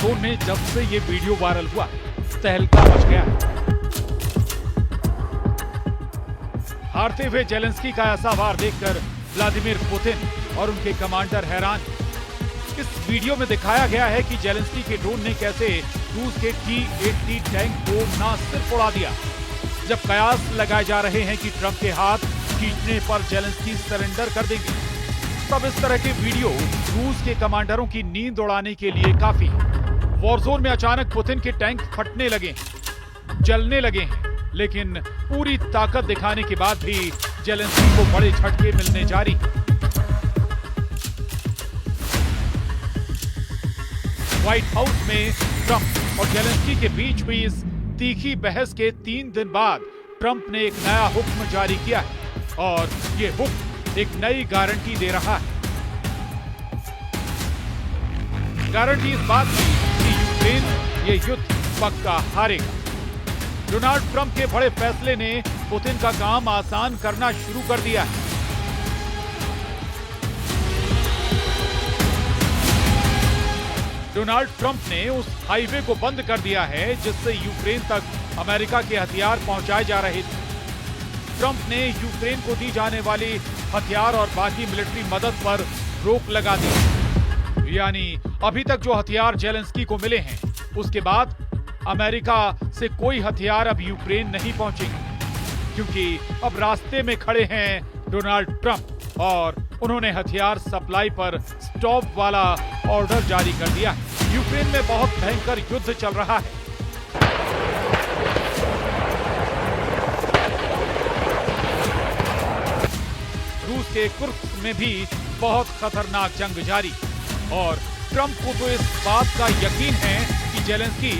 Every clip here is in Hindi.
जोन में जब से ये वीडियो वायरल हुआ तहलका मच गया है। हारते हुए जेलेंस्की का ऐसा वार देखकर व्लादिमीर पुतिन और उनके कमांडर हैरान। इस वीडियो में दिखाया गया है कि जेलेंस्की के ड्रोन ने कैसे रूस के T-80 टैंक को ना सिर्फ उड़ा दिया, जब कयास लगाए जा रहे हैं कि ट्रंप के हाथ खींचने पर जेलेंस्की सरेंडर कर देंगे, तब इस तरह के वीडियो रूस के कमांडरों की नींद उड़ाने के लिए काफी है। वॉरजोन में अचानक पुतिन के टैंक फटने लगे हैं, जलने लगे हैं, लेकिन पूरी ताकत दिखाने के बाद भी जेलेंस्की को बड़े झटके मिलने जारी। व्हाइट हाउस में ट्रंप और जेलेंस्की के बीच हुई इस तीखी बहस के 3 दिन बाद ट्रंप ने एक नया हुक्म जारी किया है और ये हुक्म एक नई गारंटी दे रहा है। गारंटी इस बात की कि यूक्रेन ये युद्ध पक्का हारेगा। डोनाल्ड ट्रंप के बड़े फैसले ने पुतिन का काम आसान करना शुरू कर दिया है। डोनाल्ड ट्रंप ने उस हाईवे को बंद कर दिया है जिससे यूक्रेन तक अमेरिका के हथियार पहुंचाए जा रहे थे। ट्रंप ने यूक्रेन को दी जाने वाली हथियार और बाकी मिलिट्री मदद पर रोक लगा दी। यानी अभी तक जो हथियार जेलेंस्की को मिले हैं, उसके बाद अमेरिका से कोई हथियार अब यूक्रेन नहीं पहुंचेंगे, क्योंकि अब रास्ते में खड़े हैं डोनाल्ड ट्रंप और उन्होंने हथियार सप्लाई पर स्टॉप वाला ऑर्डर जारी कर दिया। यूक्रेन में बहुत भयंकर युद्ध चल रहा है। रूस के कुर्स्क में भी बहुत खतरनाक जंग जारी और ट्रंप को तो इस बात का यकीन है कि जेलेंस्की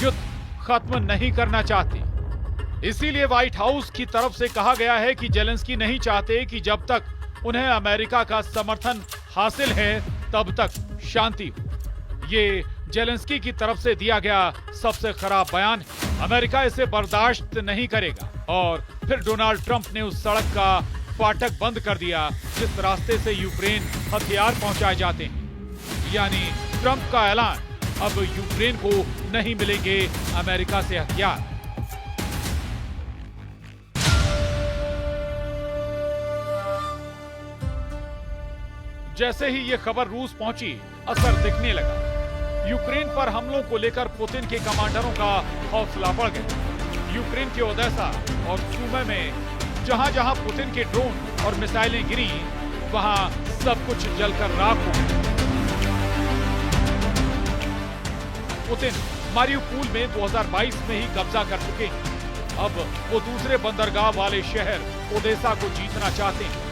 युद्ध खत्म नहीं करना चाहते। इसीलिए व्हाइट हाउस की तरफ से कहा गया है कि जेलेंस्की नहीं चाहते कि जब तक उन्हें अमेरिका का समर्थन हासिल है तब तक शांति हो। ये जेलेंस्की की तरफ से दिया गया सबसे खराब बयान है। अमेरिका इसे बर्दाश्त नहीं करेगा। और फिर डोनाल्ड ट्रंप ने उस सड़क का फाटक बंद कर दिया जिस रास्ते से यूक्रेन हथियार पहुंचाए जाते हैं। यानी ट्रंप का ऐलान, अब यूक्रेन को नहीं मिलेंगे अमेरिका से हथियार। जैसे ही ये खबर रूस पहुंची, असर दिखने लगा। यूक्रेन पर हमलों को लेकर पुतिन के कमांडरों का हौसला बढ़ गया। यूक्रेन के ओदेसा और सूमे में जहां जहां पुतिन के ड्रोन और मिसाइलें गिरी, वहां सब कुछ जलकर राख हो गया। पुतिन मारियुपोल में 2022 में ही कब्जा कर चुके हैं। अब वो दूसरे बंदरगाह वाले शहर ओदेसा को जीतना चाहते हैं।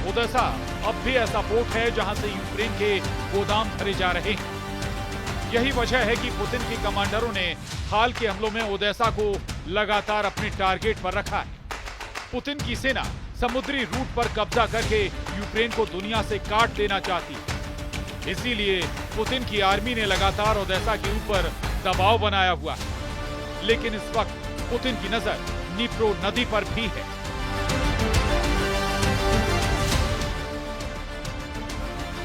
ओदेसा अब भी ऐसा पोर्ट है जहां से यूक्रेन के गोदाम भरे जा रहे हैं। यही वजह है कि पुतिन के कमांडरों ने हाल के हमलों में ओदेसा को लगातार अपने टारगेट पर रखा है। पुतिन की सेना समुद्री रूट पर कब्जा करके यूक्रेन को दुनिया से काट देना चाहती है। इसीलिए पुतिन की आर्मी ने लगातार ओदेसा के ऊपर दबाव बनाया हुआ है। लेकिन इस वक्त पुतिन की नजर नीप्रो नदी पर भी है।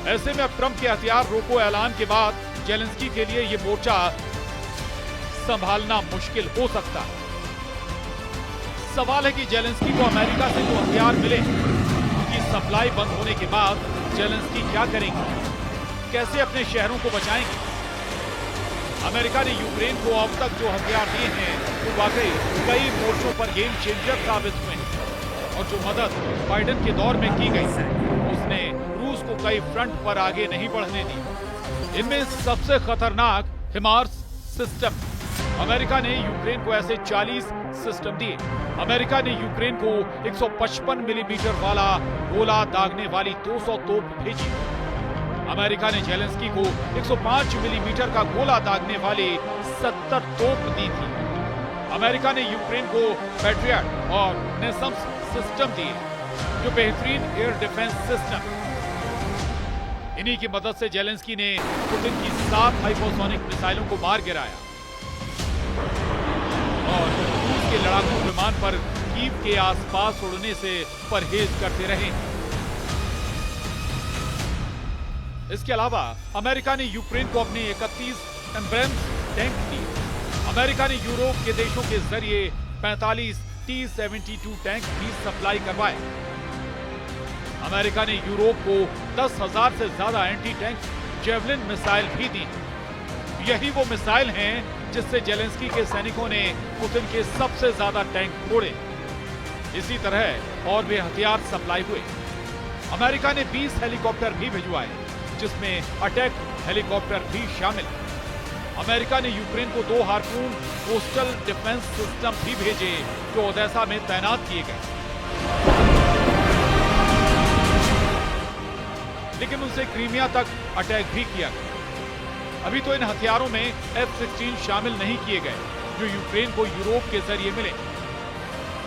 ऐसे में अब ट्रंप के हथियार रोको ऐलान के बाद जेलेंस्की के लिए ये मोर्चा संभालना मुश्किल हो सकता है। सवाल है कि जेलेंस्की को अमेरिका से जो हथियार मिले, उनकी सप्लाई बंद होने के बाद जेलेंस्की क्या करेंगे, कैसे अपने शहरों को बचाएंगे। अमेरिका ने यूक्रेन को अब तक जो हथियार दिए हैं वो वाकई कई मोर्चों पर गेम चेंजर साबित हुए हैं। और जो मदद बाइडेन के दौर में की गई, उसने रूस को कई फ्रंट पर आगे नहीं बढ़ने दी। इनमें सबसे खतरनाक हिमार्स सिस्टम। अमेरिका ने यूक्रेन को ऐसे 40 सिस्टम दिए। अमेरिका ने यूक्रेन को 155 मिलीमीटर वाला गोला दागने वाली 200 तोप भेजी। अमेरिका ने जेलेंस्की को 105 मिलीमीटर का गोला दागने वाली 70 तोप दी थी। अमेरिका ने यूक्रेन को पैट्रियट और नेसम्स सिस्टम दिए, जो बेहतरीन एयर डिफेंस सिस्टम। इन्हीं की मदद से जेलेंस्की ने पुतिन की 7 हाइपरसोनिक मिसाइलों को मार गिराया और रूस के लड़ाकू विमान पर कीव के आसपास उड़ने से परहेज करते रहे। इसके अलावा अमेरिका ने यूक्रेन को अपने 31 एम्ब्रेम्स टैंक दिए। अमेरिका ने यूरोप के देशों के जरिए 45 T-72 टैंक भी सप्लाई करवाए। अमेरिका ने यूरोप को 10,000 से ज्यादा एंटी टैंक जेवलिन मिसाइल भी दी। यही वो मिसाइल हैं जिससे जेलेंस्की के सैनिकों ने पुतिन के सबसे ज्यादा टैंक फोड़े। इसी तरह और भी हथियार सप्लाई हुए। अमेरिका ने 20 हेलीकॉप्टर भी भिजवाए, जिसमें अटैक हेलीकॉप्टर भी शामिल। अमेरिका ने यूक्रेन को 2 हार्पून कोस्टल डिफेंस सिस्टम भी भेजे, जो ओडेसा में तैनात किए गए। लेकिन उनसे क्रीमिया तक अटैक भी किया गया। अभी तो इन हथियारों में F-16 शामिल नहीं किए गए, जो यूक्रेन को यूरोप के जरिए मिले।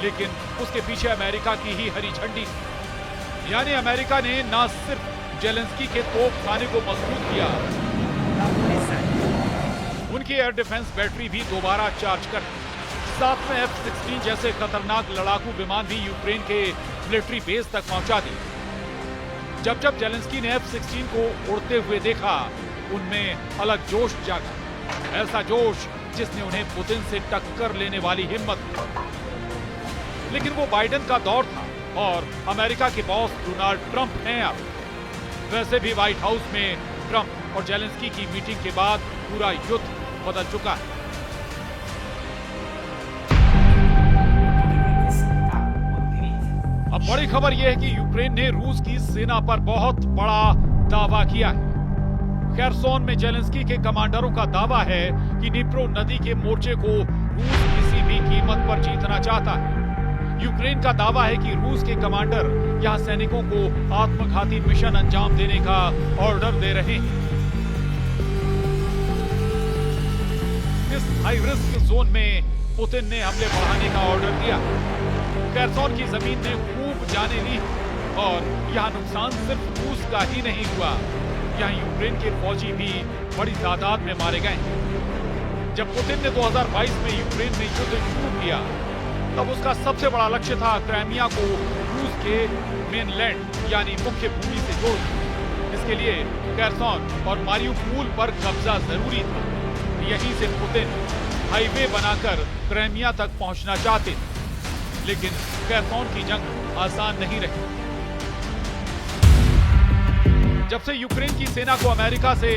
लेकिन उसके पीछे अमेरिका की ही हरी झंडी। यानी अमेरिका ने न सिर्फ जेलेंस्की के तोपखाने को मजबूत किया, उनकी एयर डिफेंस बैटरी भी दोबारा चार्ज कर, साथ में F-16 जैसे खतरनाक लड़ाकू विमान भी यूक्रेन के मिलिट्री बेस तक पहुंचा दिए। जब जब जेलेंस्की ने F-16 को उड़ते हुए देखा, उनमें अलग जोश जागा। ऐसा जोश जिसने उन्हें पुतिन से टक्कर लेने वाली हिम्मत दी। लेकिन वो बाइडेन का दौर था और अमेरिका के बॉस डोनाल्ड ट्रंप हैं अब। वैसे भी व्हाइट हाउस में ट्रंप और जेलेंस्की की मीटिंग के बाद पूरा युद्ध बदल चुका है। अब बड़ी खबर यह है कि यूक्रेन ने रूस की सेना पर बहुत बड़ा दावा किया है। खेरसोन में जेलेंस्की के कमांडरों का दावा है कि डिप्रो नदी के मोर्चे को रूस किसी भी कीमत पर जीतना चाहता है। यूक्रेन का दावा है कि रूस के कमांडर यहां सैनिकों को आत्मघाती मिशन अंजाम देने का ऑर्डर दे रहे हैं। इस हाई रिस्क जोन में पुतिन ने हमले बढ़ाने का ऑर्डर दिया। खेरसोन की जमीन ने खूब जाने ली और यहां नुकसान सिर्फ रूस का ही नहीं हुआ, यहां यूक्रेन के फौजी भी बड़ी तादाद में मारे गए। जब पुतिन ने 2022 में यूक्रेन में युद्ध शुरू किया, तब उसका सबसे बड़ा लक्ष्य था क्राइमिया को रूस के मेनलैंड यानी मुख्य भूमि से जोड़ना। इसके लिए खेरसोन और मारियुपोल पर कब्जा जरूरी था। यहीं से पुतिन हाईवे बनाकर क्राइमिया तक पहुंचना चाहते थे। लेकिन खेरसोन की जंग आसान नहीं रही। जब से यूक्रेन की सेना को अमेरिका से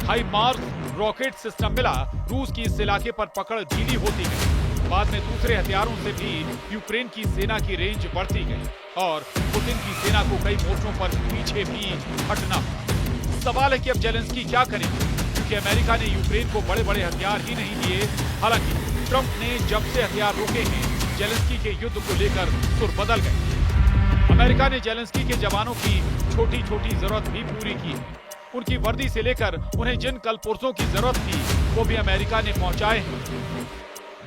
हाइमार्स रॉकेट सिस्टम मिला, रूस की इस इलाके पर पकड़ ढीली होती गई। बाद में दूसरे हथियारों से भी यूक्रेन की सेना की रेंज बढ़ती गई और पुतिन की सेना को कई मोर्चों पर पीछे भी हटना। सवाल है कि अब जेलेंस्की क्या करेंगे, क्योंकि अमेरिका ने यूक्रेन को बड़े बड़े हथियार ही नहीं दिए। हालांकि ट्रंप ने जब से हथियार रोके हैं, जेलेंस्की के युद्ध को लेकर सुर बदल गए। अमेरिका ने जेलेंस्की के जवानों की छोटी छोटी जरूरत भी पूरी की। उनकी वर्दी से लेकर उन्हें जिन कलपुर्जों की जरूरत थी, वो भी अमेरिका ने पहुंचाए हैं।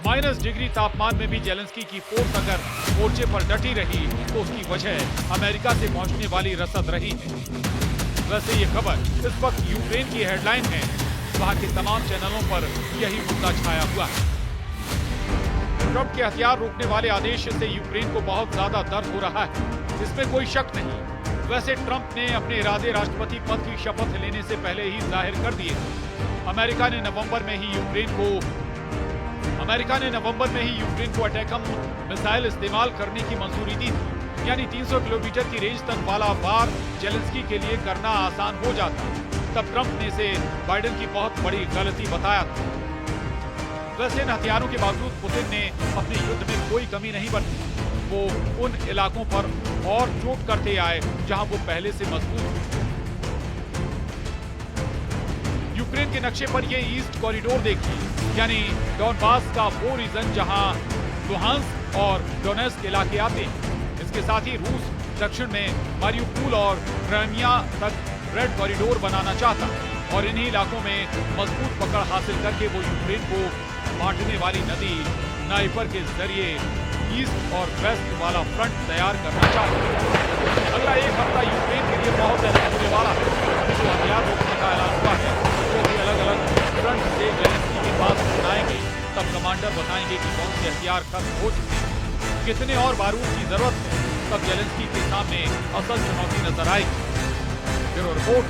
-डिग्री तापमान में भी जेलेंस्की की फोर्स अगर मोर्चे पर डटी रही, तो उसकी वजह अमेरिका से पहुंचने वाली रसद रही है। वैसे ये खबर इस वक्त यूक्रेन की हेडलाइन है। वहां के तमाम चैनलों पर यही मुद्दा छाया हुआ है। ट्रंप के हथियार रोकने वाले आदेश से यूक्रेन को बहुत ज्यादा दर्द हो रहा है, इसमें कोई शक नहीं। वैसे ट्रंप ने अपने इरादे राष्ट्रपति पद की शपथ लेने से पहले ही जाहिर कर दिए। अमेरिका ने नवंबर में ही यूक्रेन को अटैकम मिसाइल इस्तेमाल करने की मंजूरी दी थी। यानी 300 किलोमीटर की रेंज तक वाला वार जेलेंस्की के लिए करना आसान हो जाता। तब ट्रंप ने इसे बाइडेन की बहुत बड़ी गलती बताया था। वैसे इन हथियारों के बावजूद पुतिन ने अपने युद्ध में कोई कमी नहीं बरती। वो उन इलाकों पर और चोट करते आए जहां वो पहले से मजबूत थे। यूक्रेन के नक्शे पर ये ईस्ट कॉरिडोर देखिए, यानी डॉनबास का वो रीजन जहां लुहांस्क और डोनेस्क इलाके आते हैं। इसके साथ ही रूस दक्षिण में मारियुपोल और क्राइमिया तक रेड कॉरिडोर बनाना चाहता और इन्हीं इलाकों में मजबूत पकड़ हासिल करके वो यूक्रेन को बांटने वाली नदी नाइपर के जरिए ईस्ट और वेस्ट वाला फ्रंट तैयार करना चाहता है। अगला एक हफ्ता यूक्रेन के लिए बहुत अहम होने वाला है। जो हथियार रोकने का ऐलान हुआ है, वो भी अलग अलग फ्रंट से जेलेंस्की के पास बनाएंगे। तब कमांडर बताएंगे कि कौन से हथियार खत्म हो चुके हैं, कितने और बारूद की जरूरत है। तब जेलेंस्की के सामने असल चुनौती नजर आएगी। Bureau report.